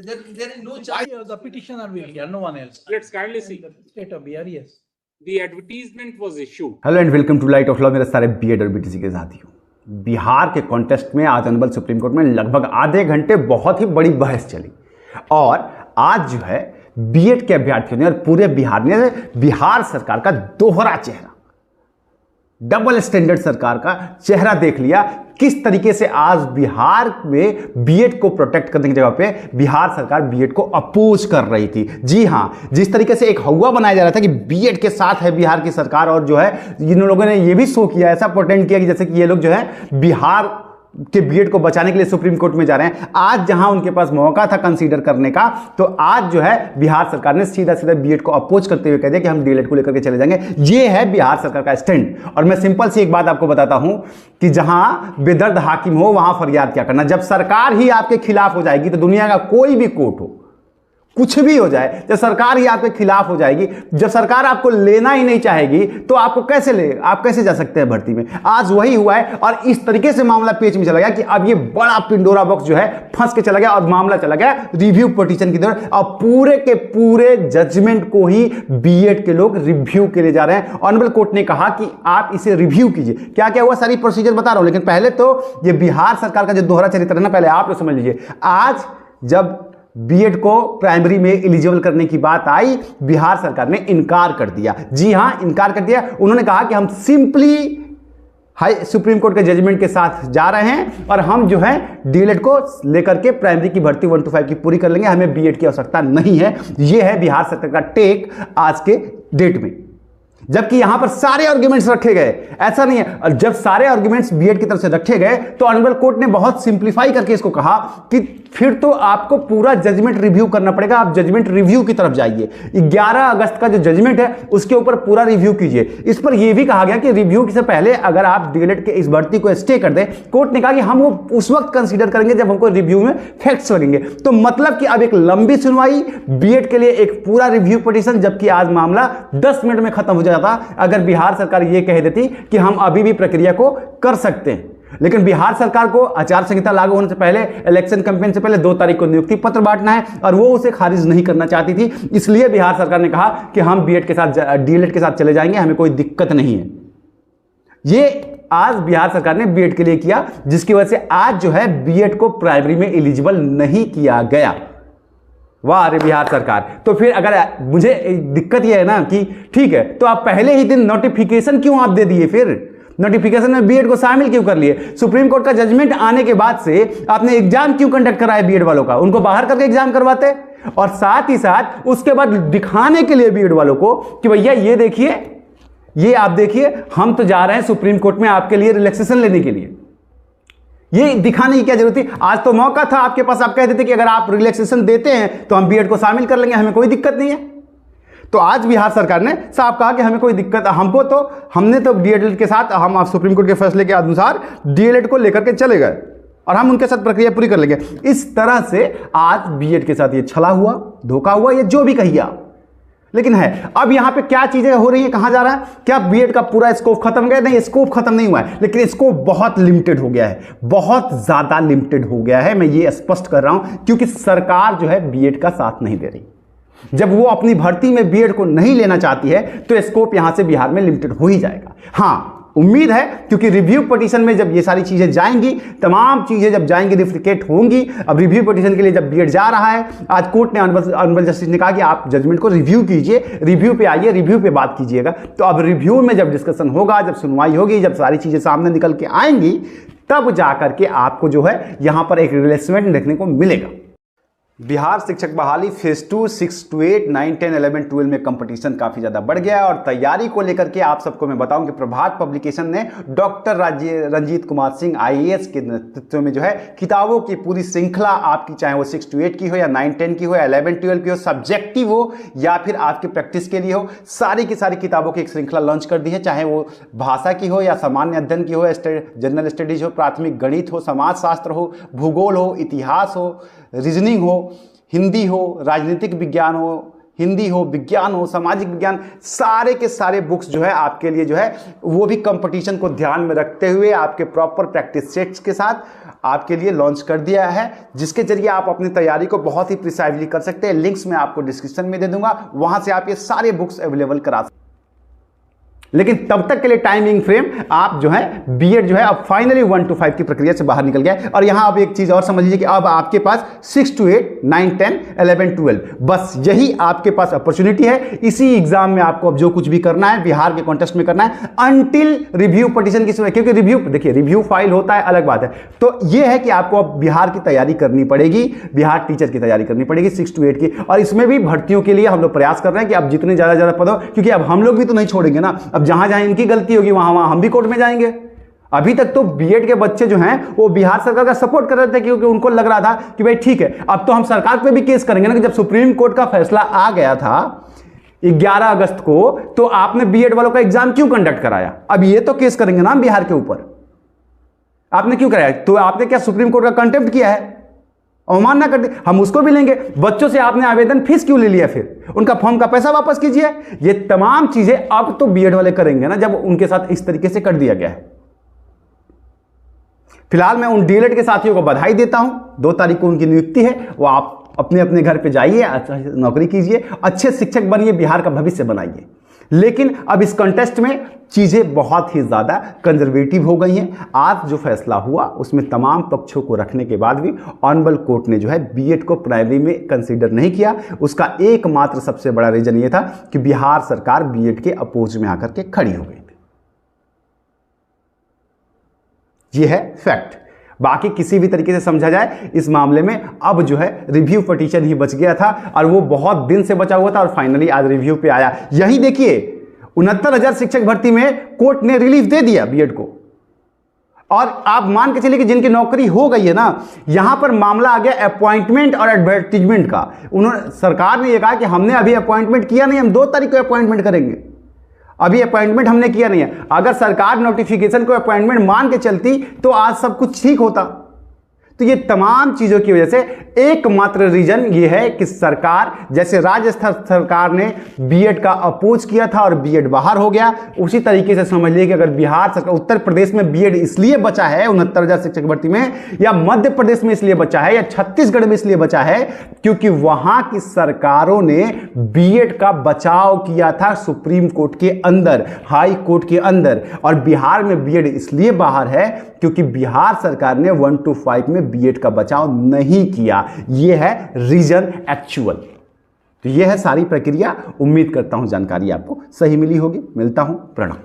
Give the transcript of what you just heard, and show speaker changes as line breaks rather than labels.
there is no charge.
The petitioner will hear, no one else.
Let's kindly see.
State of Bihar, yes.
The advertisement was issued.
Hello and welcome to Light of Law मेरे सारे BEd और BTC के साथियों। बिहार के contest में आज Hon'ble supreme court में लगभग आधे घंटे बहुत ही बड़ी बहस चली और आज जो है बीएड के अभ्यर्थियों ने और पूरे बिहार ने बिहार सरकार का दोहरा चेहरा, डबल स्टैंडर्ड सरकार का चेहरा देख लिया। किस तरीके से आज बिहार में बीएड को प्रोटेक्ट करने की जगह पे बिहार सरकार बीएड को अपोज कर रही थी। जी हां, जिस तरीके से एक हवा बनाया जा रहा था कि बीएड के साथ है बिहार की सरकार, और जो है इन लोगों ने ये भी शो किया, ऐसा पोर्टेंट किया कि जैसे कि ये लोग जो है बिहार के बीएड को बचाने के लिए सुप्रीम कोर्ट में जा रहे हैं। आज जहां उनके पास मौका था कंसीडर करने का, तो आज जो है बिहार सरकार ने सीधा सीधा बीएड को अपोज करते हुए कह दिया कि हम डीएलएड को लेकर के चले जाएंगे। ये है बिहार सरकार का स्टैंड। और मैं सिंपल सी एक बात आपको बताता हूं कि जहां बेदर्द हाकिम हो वहां फरियाद क्या करना। जब सरकार ही आपके खिलाफ हो जाएगी तो दुनिया का कोई भी कोर्ट हो, कुछ भी हो जाए, जब सरकार ही आपके खिलाफ हो जाएगी, जब सरकार आपको लेना ही नहीं चाहेगी तो आपको कैसे ले, आप कैसे जा सकते हैं भर्ती में। आज वही हुआ है और इस तरीके से मामला पेच में चला गया कि अब ये बड़ा पिंडोरा बॉक्स जो है फंस के चला गया और मामला चला गया रिव्यू पिटीशन की तरफ। और पूरे के पूरे जजमेंट को ही बीएड के लोग रिव्यू के लिए जा रहे हैं। ऑनरेबल कोर्ट ने कहा कि आप इसे रिव्यू कीजिए। क्या क्या हुआ सारी प्रोसीजर बता रहा हूं, लेकिन पहले तो ये बिहार सरकार का जो दोहरा चरित्र है ना, पहले आप लोग समझ लीजिए। आज जब बीएड को प्राइमरी में एलिजिबल करने की बात आई, बिहार सरकार ने इनकार कर दिया। जी हां, इनकार कर दिया। उन्होंने कहा कि हम सिंपली हाई सुप्रीम कोर्ट के जजमेंट के साथ जा रहे हैं और हम जो है डीएलएड को लेकर के प्राइमरी की भर्ती 1 to 5 की पूरी कर लेंगे, हमें बीएड की आवश्यकता नहीं है। यह है बिहार सरकार का टेक आज के डेट में। जबकि यहां पर सारे आर्गुमेंट्स रखे गए, ऐसा नहीं है। और जब सारे आर्गुमेंट्स बीएड की तरफ से रखे गए तो ऑनरेबल कोर्ट ने बहुत सिंप्लीफाई करके इसको कहा कि फिर तो आपको पूरा जजमेंट रिव्यू करना पड़ेगा। आप जजमेंट रिव्यू की तरफ जाइए। 11 अगस्त का जो जजमेंट है उसके ऊपर पूरा रिव्यू कीजिए। इस पर यह भी कहा गया कि रिव्यू से पहले अगर आप डीएलएड के इस भर्ती को स्टे कर दें, कोर्ट ने कहा कि हम वो उस वक्त कंसीडर करेंगे जब हमको रिव्यू में फैक्ट्स लगेंगे। तो मतलब कि अब एक लंबी सुनवाई, बीएड के लिए एक पूरा रिव्यू पिटीशन, जबकि आज मामला 10 मिनट में खत्म हो जाता अगर बिहार सरकार यह कह देती कि हम अभी भी प्रक्रिया को कर सकते हैं। लेकिन बिहार सरकार को आचार संहिता लागू होने से पहले, इलेक्शन कैंपेन से पहले 2 तारीख को नियुक्ति पत्र बांटना है और वो उसे खारिज नहीं करना चाहती थी। इसलिए बिहार सरकार ने कहा कि हम बीएड के साथ, डीएलएड के साथ चले जाएंगे, हमें कोई दिक्कत नहीं है। ये आज बिहार सरकार ने बीएड के लिए किया, जिसकी वजह से आज जो है बीएड को प्राइमरी में एलिजिबल नहीं किया गया। वाह अरे बिहार सरकार। तो फिर अगर मुझे दिक्कत यह है ना कि ठीक है, तो आप पहले ही दिन नोटिफिकेशन क्यों आप दे दिए, फिर नोटिफिकेशन में बीएड को शामिल क्यों कर लिए। सुप्रीम कोर्ट का जजमेंट आने के बाद से आपने एग्जाम क्यों कंडक्ट कराया बीएड वालों का, उनको बाहर करके एग्जाम करवाते। और साथ ही साथ उसके बाद दिखाने के लिए बीएड वालों को कि भैया ये देखिए, ये आप देखिए, हम तो जा रहे हैं सुप्रीम कोर्ट में आपके लिए रिलैक्सेशन लेने के लिए। ये दिखाने की क्या जरूरत थी। आज तो मौका था आपके पास, आप कह देते कि अगर आप रिलैक्सेशन देते हैं तो हम बीएड को शामिल कर लेंगे, हमें कोई दिक्कत नहीं है। तो आज बिहार सरकार ने साफ कहा कि हमें कोई दिक्कत, हमको तो, हमने तो डीएलएड के साथ, हम सुप्रीम कोर्ट के फैसले के अनुसार डीएलएड को लेकर के चले गए और हम उनके साथ प्रक्रिया पूरी कर लेंगे। इस तरह से आज बीएड के साथ ये छला हुआ, धोखा हुआ, ये जो भी कहिए आप, लेकिन है। अब यहां पे क्या चीजें हो रही है, कहां जा रहा है, क्या बीएड का पूरा स्कोप खत्म हो गया? नहीं, स्कोप खत्म नहीं हुआ है, लेकिन स्कोप बहुत लिमिटेड हो गया है, बहुत ज्यादा लिमिटेड हो गया है। मैं ये स्पष्ट कर रहा हूं क्योंकि सरकार जो है बीएड का साथ नहीं दे रही। जब वो अपनी भर्ती में बीएड को नहीं लेना चाहती है तो स्कोप यहां से बिहार में लिमिटेड हो ही जाएगा। हां, उम्मीद है क्योंकि रिव्यू पिटीशन में जब ये सारी चीजें जाएंगी, तमाम चीजें जब जाएंगी रिफ्लिकेट होंगी। अब रिव्यू पिटीशन के लिए जब बीएड जा रहा है, आज कोर्ट ने, ऑनरेबल जस्टिस ने कहा कि आप जजमेंट को रिव्यू कीजिए, रिव्यू पे आइए, रिव्यू पे बात कीजिएगा। तो अब रिव्यू में जब डिस्कशन होगा, जब सुनवाई होगी, जब सारी चीजें सामने निकल के आएंगी, तब जाकर के आपको जो है यहां पर एक रिप्लेसमेंट देखने को मिलेगा। बिहार शिक्षक बहाली फेज 2 6 to 8 9 10 11 12 में कंपटीशन काफी ज्यादा बढ़ गया और तैयारी को लेकर के आप सबको मैं बताऊं कि प्रभात पब्लिकेशन ने डॉक्टर रंजीत कुमार सिंह आईएएस के नेतृत्व में जो है किताबों की पूरी श्रृंखला, आपकी चाहे वो 6 to 8 की हो या 9 10 की हो या 11 12 की हो, सब्जेक्टिव हो या फिर आपकी प्रैक्टिस के लिए हो, सारी की सारी किताबों की एक श्रृंखला लॉन्च कर दी है। चाहे वो भाषा की हो या सामान्य अध्ययन की हो, जनरल स्टडीज हो, प्राथमिक गणित हो, समाजशास्त्र हो, भूगोल हो, इतिहास हो, रीजनिंग हो, हिंदी हो, राजनीतिक विज्ञान हो, हिंदी हो, विज्ञान हो, सामाजिक विज्ञान, सारे के सारे बुक्स जो है आपके लिए जो है वो भी कंपटीशन को ध्यान में रखते हुए आपके प्रॉपर प्रैक्टिस सेट्स के साथ आपके लिए लॉन्च कर दिया है, जिसके जरिए आप अपनी तैयारी को बहुत ही प्रिसाइजली कर सकते हैं। लिंक्स मैं आपको डिस्क्रिप्शन में दे दूंगा, वहां से आप ये सारे बुक्स अवेलेबल करा सकते हैं। लेकिन तब तक के लिए टाइमिंग फ्रेम आप जो है बीएड जो है अब फाइनली 1 to 5 की प्रक्रिया से बाहर निकल गया है। और यहां आप एक चीज और समझ लीजिए कि अब आपके पास 6 to 8, 9, 10, 11, 12 बस यही आपके पास अपॉर्चुनिटी है। इसी एग्जाम में आपको अब जो कुछ भी करना है बिहार के कॉन्टेस्ट में करना है अनटिल रिव्यू पिटीशन की सुनवाई, क्योंकि रिव्यू देखिए रिव्यू फाइल होता है अलग बात है। तो यह है कि आपको अब बिहार की तैयारी करनी पड़ेगी, बिहार टीचर की तैयारी करनी पड़ेगी 6 to 8 की। और इसमें भी भर्तियों के लिए हम लोग प्रयास कर रहे हैं कि अब जितने ज्यादा पद हो, क्योंकि अब हम लोग भी तो नहीं छोड़ेंगे ना, अब जहां जहां इनकी गलती होगी वहां हम भी कोर्ट में जाएंगे। अभी तक तो बीएड के बच्चे जो हैं वो बिहार सरकार का सपोर्ट कर रहे थे, क्योंकि उनको लग रहा था कि भाई ठीक है अब तो हम सरकार पे भी केस करेंगे ना, कि जब सुप्रीम कोर्ट का फैसला आ गया था 11 अगस्त को, तो आपने बीएड वालों का एग्जाम क्यों कंडक्ट कराया? अब ये तो केस करेंगे ना बिहार के ऊपर, आपने क्यों कराया? तो आपने क्या सुप्रीम कोर्ट का कंटेम्प्ट किया है, अवमानना कर दी, हम उसको भी लेंगे। बच्चों से आपने आवेदन फीस क्यों ले लिया, फिर उनका फॉर्म का पैसा वापस कीजिए। ये तमाम चीजें अब तो बीएड वाले करेंगे ना, जब उनके साथ इस तरीके से कर दिया गया है। फिलहाल मैं उन डीएलएड के साथियों को बधाई देता हूं, 2 तारीख को उनकी नियुक्ति है, वो आप अपने अपने घर पे जाइए, अच्छा नौकरी कीजिए, अच्छे शिक्षक बनिए, बिहार का भविष्य बनाइए। लेकिन अब इस कंटेस्ट में चीजें बहुत ही ज्यादा कंजर्वेटिव हो गई हैं। आज जो फैसला हुआ उसमें तमाम पक्षों को रखने के बाद भी ऑनरेबल कोर्ट ने जो है बीएड को प्राइमरी में कंसीडर नहीं किया। उसका एकमात्र सबसे बड़ा रीजन ये था कि बिहार सरकार बीएड के अपोज में आकर के खड़ी हो गई थी। ये है फैक्ट। बाकी किसी भी तरीके से समझा जाए इस मामले में अब जो है रिव्यू पिटीशन ही बच गया था, और वो बहुत दिन से बचा हुआ था और फाइनली आज रिव्यू पे आया। यही देखिए 69,000 शिक्षक भर्ती में कोर्ट ने रिलीफ दे दिया बीएड को। और आप मान के चलिए कि जिनकी नौकरी हो गई है ना, यहां पर मामला आ गया अपॉइंटमेंट और एडवर्टीजमेंट का। उन्होंने सरकार ने यह कहा कि हमने अभी अपॉइंटमेंट किया नहीं, हम 2 तारीख को अपॉइंटमेंट करेंगे, अभी अपॉइंटमेंट हमने किया नहीं है। अगर सरकार नोटिफिकेशन को अपॉइंटमेंट मान के चलती तो आज सब कुछ ठीक होता। तो ये तमाम चीजों की वजह से एकमात्र रीजन ये है कि सरकार, जैसे राजस्थान सरकार ने बीएड का अपोज किया था और बीएड बाहर हो गया, उसी तरीके से समझ लीजिए कि अगर बिहार सरकार, उत्तर प्रदेश में बीएड इसलिए बचा है 69,000 शिक्षक भर्ती में, या मध्य प्रदेश में इसलिए बचा है, या छत्तीसगढ़ में इसलिए बचा है क्योंकि वहां की सरकारों ने बीएड का बचाव किया था सुप्रीम कोर्ट के अंदर, हाई कोर्ट के अंदर। और बिहार में बीएड इसलिए बाहर है क्योंकि बिहार सरकार ने 1 to 5 में बीएड का बचाव नहीं किया। यह है रीजन एक्चुअल। तो यह है सारी प्रक्रिया। उम्मीद करता हूं जानकारी आपको सही मिली होगी। मिलता हूं, प्रणाम।